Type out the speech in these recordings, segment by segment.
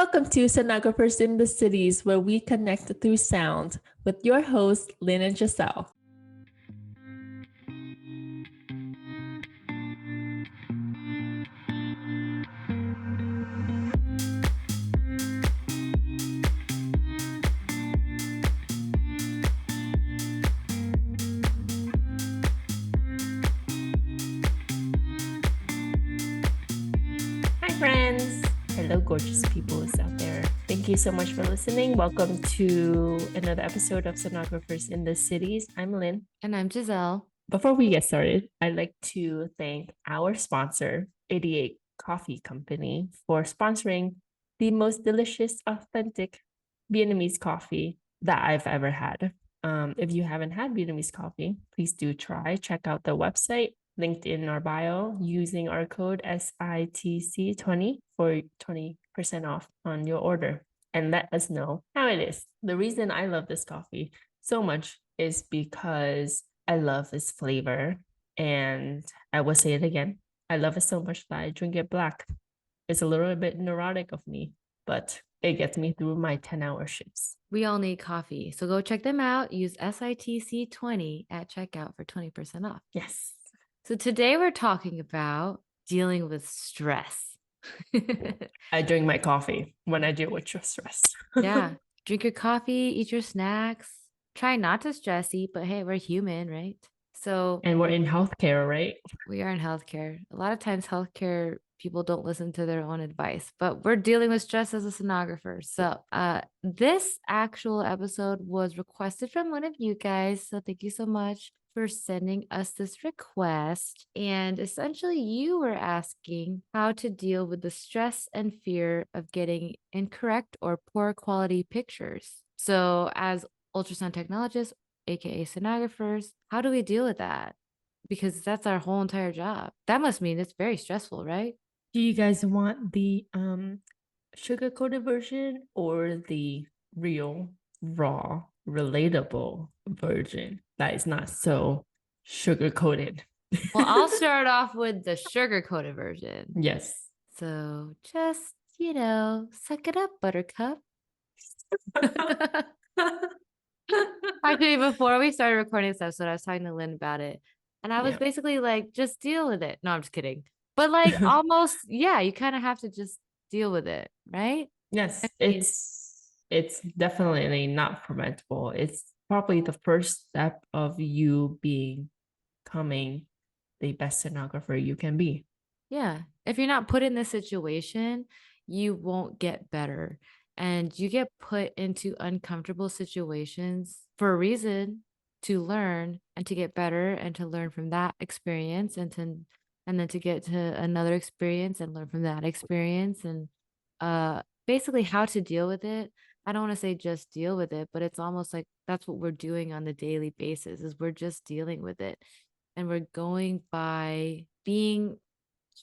Welcome to Sonographers in the Cities, where we connect through sound with your hosts, Lynn and Geselle. Hi, friends. Hello, gorgeous peoples out there. Thank you so much for listening. Welcome to another episode of Sonographers in the Cities. I'm Lynn. And I'm Geselle. Before we get started, I'd like to thank our sponsor, 88 Coffee Company, for sponsoring the most delicious, authentic Vietnamese coffee that I've ever had. If you haven't had Vietnamese coffee, please do try. Check out the website linked in our bio using our code SITC20 for 20% off on your order. And let us know how it is. The reason I love this coffee so much is because I love its flavor. And I will say it again. I love it so much that I drink it black. It's a little bit neurotic of me, but it gets me through my 10-hour shifts. We all need coffee. So go check them out. Use SITC20 at checkout for 20% off. Yes. So today we're talking about dealing with stress. I drink my coffee when I deal with stress. Yeah. Drink your coffee, eat your snacks. Try not to stress eat, but hey, we're human, right? And we're in healthcare, right? We are in healthcare. A lot of times healthcare people don't listen to their own advice, but we're dealing with stress as a sonographer. So this actual episode was requested from one of you guys. So thank you so much for sending us this request. And essentially you were asking how to deal with the stress and fear of getting incorrect or poor quality pictures. So as ultrasound technologists, aka sonographers, how do we deal with that? Because that's our whole entire job. That must mean it's very stressful, right? Do you guys want the sugar-coated version or the real, raw, relatable version that is not so sugar-coated? Well, I'll start off with the sugar-coated version. Yes. So just, suck it up, buttercup. Actually, before we started recording this episode, I was talking to Lynn about it. And I was basically like, just deal with it. No, I'm just kidding. But like almost, yeah, you kind of have to just deal with it, right? Yes, it's definitely not preventable. It's probably the first step of you becoming the best sonographer you can be. Yeah. If you're not put in this situation, you won't get better. And you get put into uncomfortable situations for a reason, to learn and to get better and to learn from that experience and then to get to another experience and learn from that experience and basically how to deal with it. I don't want to say just deal with it, but it's almost like that's what we're doing on the daily basis is we're just dealing with it. And we're going by being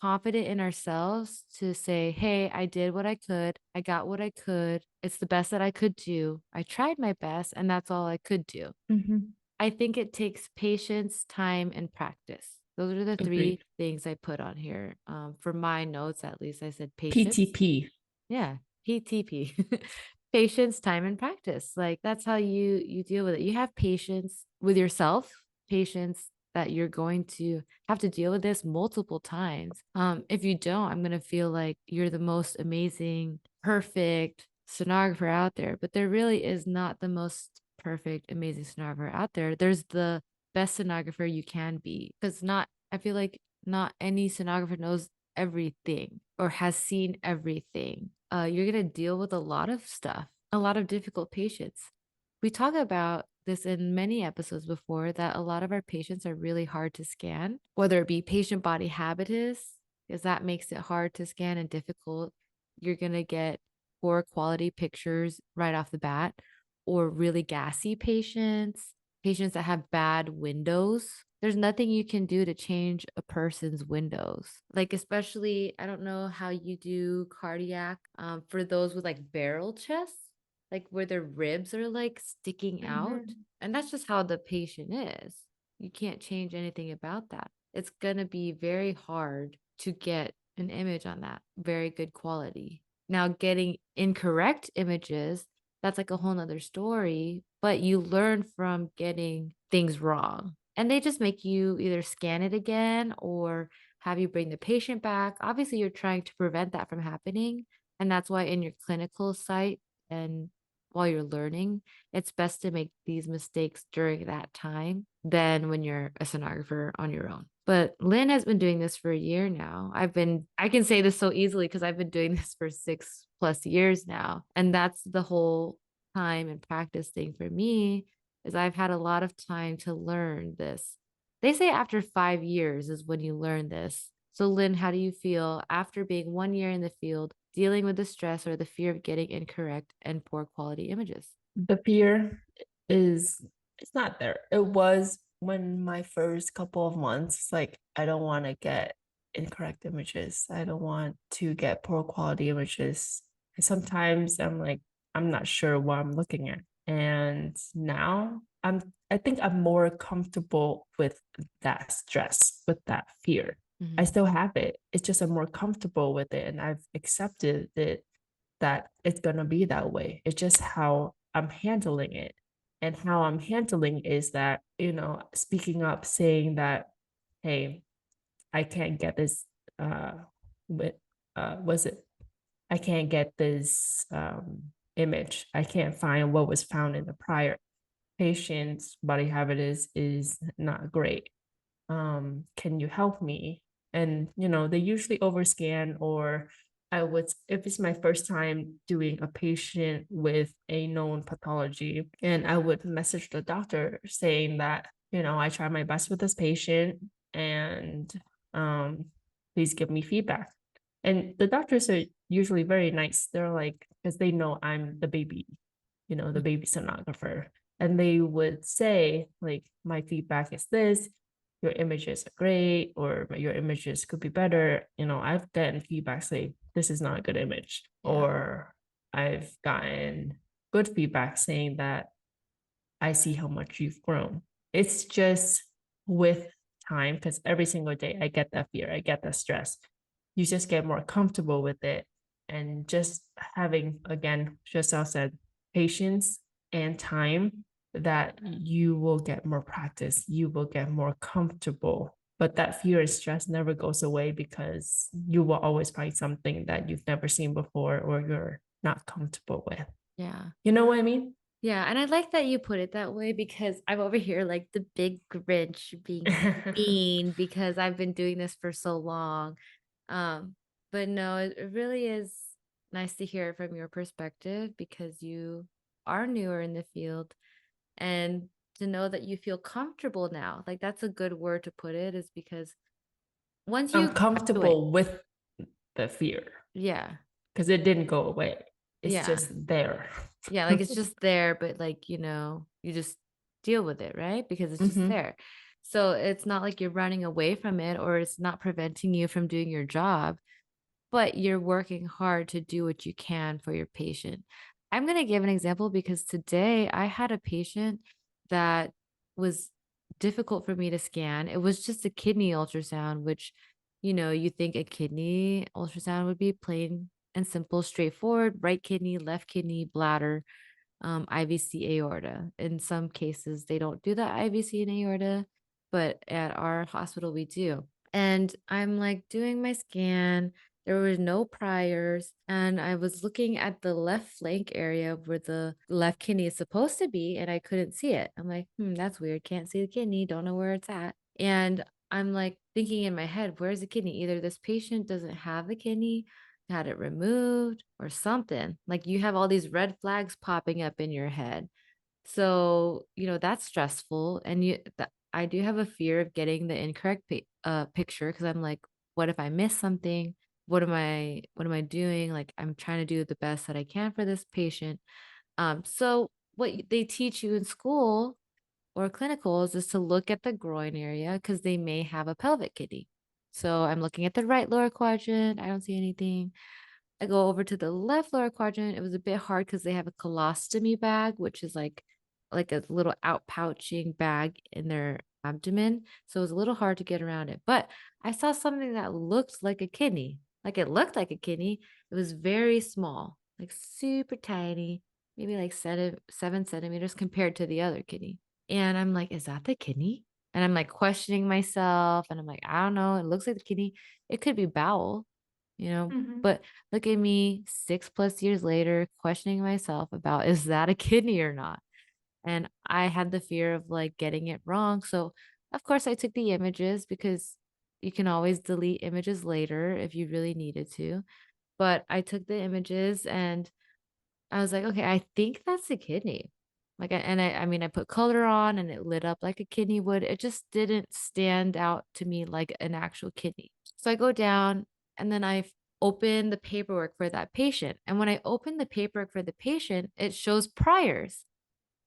confident in ourselves to say, hey, I did what I could. I got what I could. It's the best that I could do. I tried my best, and that's all I could do. Mm-hmm. I think it takes patience, time, and practice. Those are the three things I put on here. For my notes, at least, I said patience. PTP. Yeah, PTP. Patience, time, and practice. Like that's how you deal with it. You have patience with yourself, patience that you're going to have to deal with this multiple times. If you don't, I'm going to feel like you're the most amazing, perfect sonographer out there, but there really is not the most perfect, amazing sonographer out there. There's the best sonographer you can be because I feel like not any sonographer knows everything or has seen everything. You're going to deal with a lot of stuff, a lot of difficult patients. We talk about this in many episodes before that a lot of our patients are really hard to scan, whether it be patient body habitus, because that makes it hard to scan and difficult. You're going to get poor quality pictures right off the bat, or really gassy patients that have bad windows. There's nothing you can do to change a person's windows. Like, especially, I don't know how you do cardiac for those with like barrel chests, like where their ribs are like sticking out. And that's just how the patient is. You can't change anything about that. It's going to be very hard to get an image on that. Very good quality. Now, getting incorrect images, that's like a whole nother story, but you learn from getting things wrong. And they just make you either scan it again or have you bring the patient back. Obviously, you're trying to prevent that from happening. And that's why in your clinical site and while you're learning, it's best to make these mistakes during that time than when you're a sonographer on your own. But Lynn has been doing this for a year now. I can say this so easily because I've been doing this for 6+ years now. And that's the whole time and practice thing for me is I've had a lot of time to learn this. They say after 5 years is when you learn this. So Lynn, how do you feel after being 1 year in the field, dealing with the stress or the fear of getting incorrect and poor quality images? The fear is it's not there. It was when my first couple of months, it's like I don't want to get incorrect images. I don't want to get poor quality images. And sometimes I'm like, I'm not sure what I'm looking at. And now I think I'm more comfortable with that stress, with that fear. I Mhm. still have it. It's just I'm more comfortable with it and I've accepted it that it's going to be that way. It's just how I'm handling it. And how I'm handling is that, speaking up, saying that, hey, I can't get this, with, was it? I can't get this image. I can't find what was found in the prior patient's body habit is not great. Can you help me? And they usually overscan, or I would, if it's my first time doing a patient with a known pathology, and I would message the doctor saying that, I try my best with this patient, and um please give me feedback. And the doctors are usually very nice. They're like, because they know I'm the baby, the Mhm. baby sonographer. And they would say, like, my feedback is this, your images are great, or your images could be better. I've gotten feedback say, this is not a good image. Yeah. Or I've gotten good feedback saying that I see how much you've grown. It's just with time, because every single day I get that fear, I get that stress. You just get more comfortable with it. And just having, again, Giselle said, patience and time, that you will get more practice, you will get more comfortable. But that fear and stress never goes away because you will always find something that you've never seen before or you're not comfortable with. Yeah. You know what I mean? Yeah, and I like that you put it that way because I'm over here like the big Grinch being mean because I've been doing this for so long. Um, but no, it really is nice to hear it from your perspective because you are newer in the field and to know that you feel comfortable now. Like that's a good word to put it is because once I'm you graduate, comfortable with the fear yeah, because it didn't go away. It's yeah. just there. Yeah, like, it's just there, but, like, you just deal with it, right? Because it's just Hmm. there. So, it's not like you're running away from it or it's not preventing you from doing your job, but you're working hard to do what you can for your patient. I'm gonna give an example because today I had a patient that was difficult for me to scan. It was just a kidney ultrasound, which, you think a kidney ultrasound would be plain and simple, straightforward, right kidney, left kidney, bladder, IVC aorta. In some cases, they don't do the IVC and aorta, but at our hospital, we do. And I'm like doing my scan. There were no priors. And I was looking at the left flank area where the left kidney is supposed to be, and I couldn't see it. I'm like, that's weird. Can't see the kidney. Don't know where it's at. And I'm like thinking in my head, where's the kidney? Either this patient doesn't have the kidney, had it removed, or something. Like you have all these red flags popping up in your head. So, that's stressful. And I do have a fear of getting the incorrect picture because I'm like, what if I miss something? What am I doing? Like I'm trying to do the best that I can for this patient. So what they teach you in school or clinicals is to look at the groin area because they may have a pelvic kidney. So I'm looking at the right lower quadrant. I don't see anything. I go over to the left lower quadrant. It was a bit hard because they have a colostomy bag, which is like a little outpouching bag in their abdomen. So it was a little hard to get around it. But I saw something that looked like a kidney. Like it looked like a kidney. It was very small, like super tiny, maybe like 7 centimeters compared to the other kidney. And I'm like, is that the kidney? And I'm like questioning myself. And I'm like, I don't know. It looks like the kidney. It could be bowel, you know? Mhm. But look at me 6+ years later, questioning myself about is that a kidney or not? And I had the fear of like getting it wrong. So, of course, I took the images because you can always delete images later if you really needed to. But I took the images and I was like, okay, I think that's a kidney. Like, I mean, I put color on and it lit up like a kidney would. It just didn't stand out to me like an actual kidney. So I go down and then open the paperwork for that patient. And when I open the paperwork for the patient, it shows priors.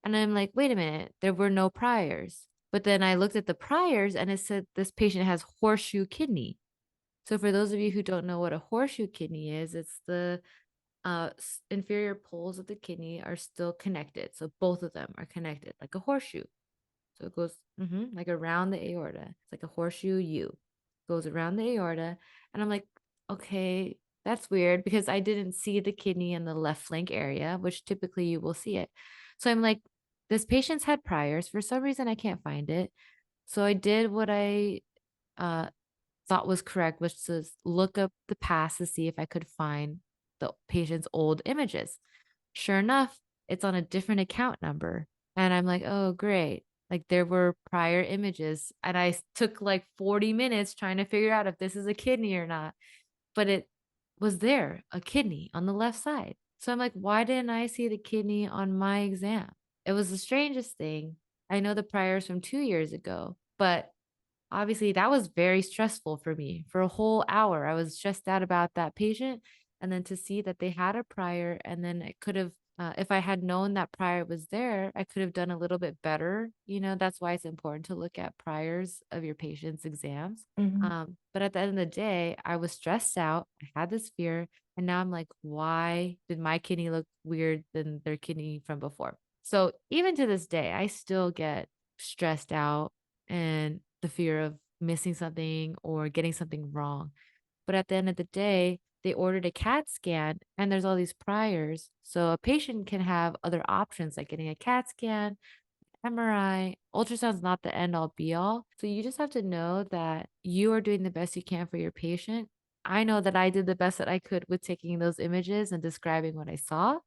And I'm like, wait a minute, there were no priors. But then I looked at the priors and it said this patient has horseshoe kidney. So for those of you who don't know what a horseshoe kidney is, it's the inferior poles of the kidney are still connected. So both of them are connected like a horseshoe. So it goes like around the aorta. It's like a horseshoe U. Goes around the aorta. And I'm like, okay, that's weird because I didn't see the kidney in the left flank area, which typically you will see it. So I'm like, this patient's had priors. For some reason, I can't find it. So I did what I uh, thought was correct, which was look up the past to see if I could find the patient's old images. Sure enough, it's on a different account number. And I'm like, oh, great. Like there were prior images. And I took like 40 minutes trying to figure out if this is a kidney or not. But it was there, a kidney on the left side. So I'm like, why didn't I see the kidney on my exam? It was the strangest thing. I know the priors from 2 years ago, but obviously, that was very stressful for me. For a whole hour, I was stressed out about that patient, and then to see that they had a prior, and then I could have if I had known that prior was there, I could have done a little bit better. That's why it's important to look at priors of your patient's exams. Mhm. But at the end of the day, I was stressed out. I had this fear, and now I'm like, why did my kidney look weird than their kidney from before? So even to this day, I still get stressed out and the fear of missing something or getting something wrong. But at the end of the day, they ordered a CAT scan and there's all these priors. So a patient can have other options like getting a CAT scan, MRI. Ultrasound's not the end all be all. So you just have to know that you are doing the best you can for your patient. I know that I did the best that I could with taking those images and describing what I saw.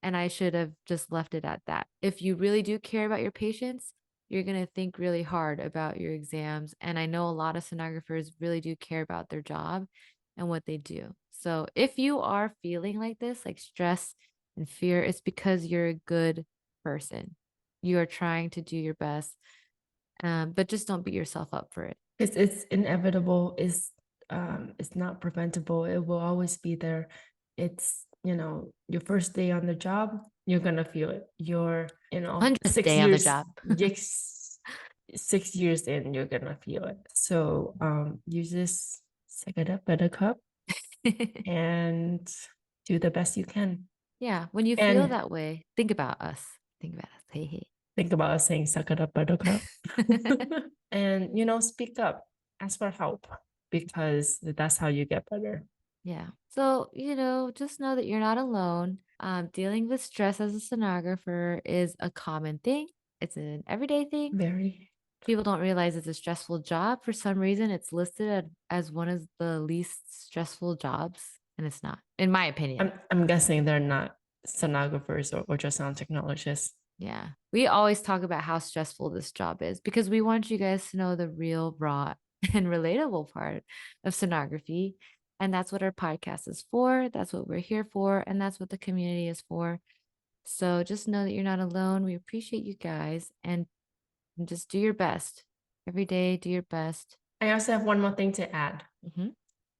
And I should have just left it at that. If you really do care about your patients, you're going to think really hard about your exams. And I know a lot of sonographers really do care about their job and what they do. So if you are feeling like this, like stress and fear, it's because you're a good person. You are trying to do your best, but just don't beat yourself up for it. It's inevitable. It's not preventable. It will always be there. It's your first day on the job, you're gonna feel it. Your 100th six day on the years, job. yes, 6 years in, you're gonna feel it. So you just suck it up, buttercup, and do the best you can. Yeah. When you feel And that way, think about us. Think about us. Hey, think about us saying suck it up, buttercup. hey. And speak up, ask for help, because that's how you get better. Yeah. So, just know that you're not alone. Dealing with stress as a sonographer is a common thing. It's an everyday thing. Very. People don't realize it's a stressful job. For some reason, it's listed as one of the least stressful jobs, and it's not, in my opinion. I'm guessing they're not sonographers or ultrasound technologists. Yeah. We always talk about how stressful this job is because we want you guys to know the real, raw, and relatable part of sonography. And that's what our podcast is for. That's what we're here for. And that's what the community is for. So just know that you're not alone. We appreciate you guys and just do your best every day. Do your best. I also have one more thing to add. Mhm.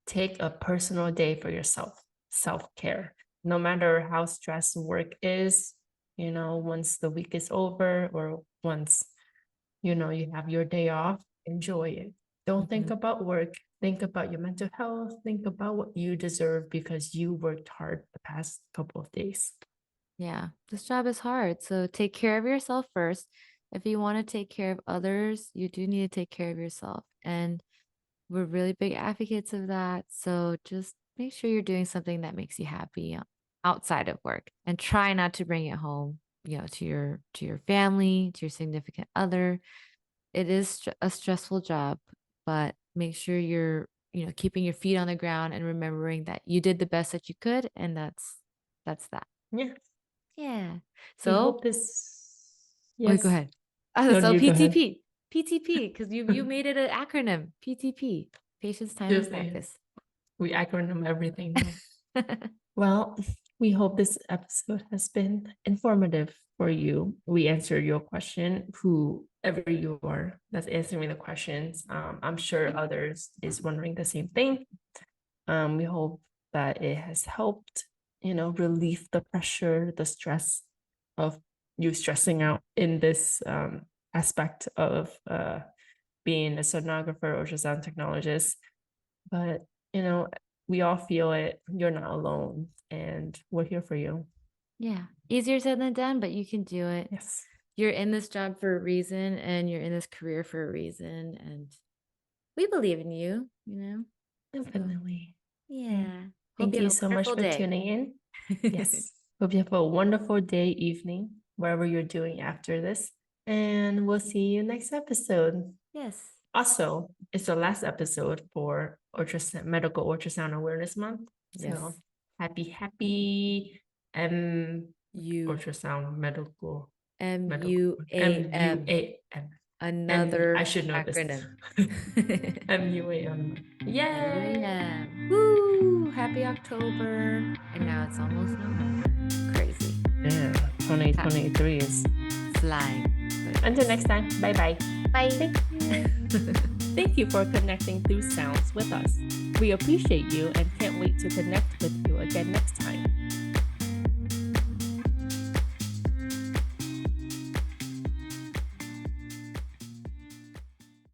Take a personal day for yourself, self-care. No matter how stressed work is, once the week is over or once, you have your day off, enjoy it. Don't think Mhm. about work. Think about your mental health. Think about what you deserve because you worked hard the past couple of days. Yeah, this job is hard. So take care of yourself first. If you want to take care of others, you do need to take care of yourself. And we're really big advocates of that. So just make sure you're doing something that makes you happy outside of work, and try not to bring it home, to your family, to your significant other. It is a stressful job, but make sure you're, keeping your feet on the ground and remembering that you did the best that you could, and that's that. Yeah. Yeah. We So, hope this. oh, go Yes. ahead. No, So you go ahead. PTP, because you made it an acronym. PTP, patience, time, and Just practice. we acronym everything now. Well, we hope this episode has been informative for you. We answered your question, whoever you are that's answering the questions. I'm sure others is wondering the same thing. We hope that it has helped, relieve the pressure, the stress of you stressing out in this aspect of being a sonographer, ultrasound technologist. But, we all feel it. You're not alone, and we're here for you. Yeah. Easier said than done, but you can do it. Yes. You're in this job for a reason, and you're in this career for a reason, and we believe in you, Definitely. Yeah. Thank you so much for tuning in. Yes. Hope you have a wonderful day, evening, wherever you're doing after this. And we'll see you next episode. Yes. Also, it's the last episode for Medical Ultrasound Awareness Month. Yes. So happy ultrasound medical MUAM. Another I should know acronym. this. MUAM. Yay! MUAM. Woo! Happy October. And now it's almost November. Crazy. Yeah, 2023 is flying. Until next time, bye-bye. Bye. Thank you. Thank you for connecting through sounds with us. We appreciate you and can't wait to connect with you again next time.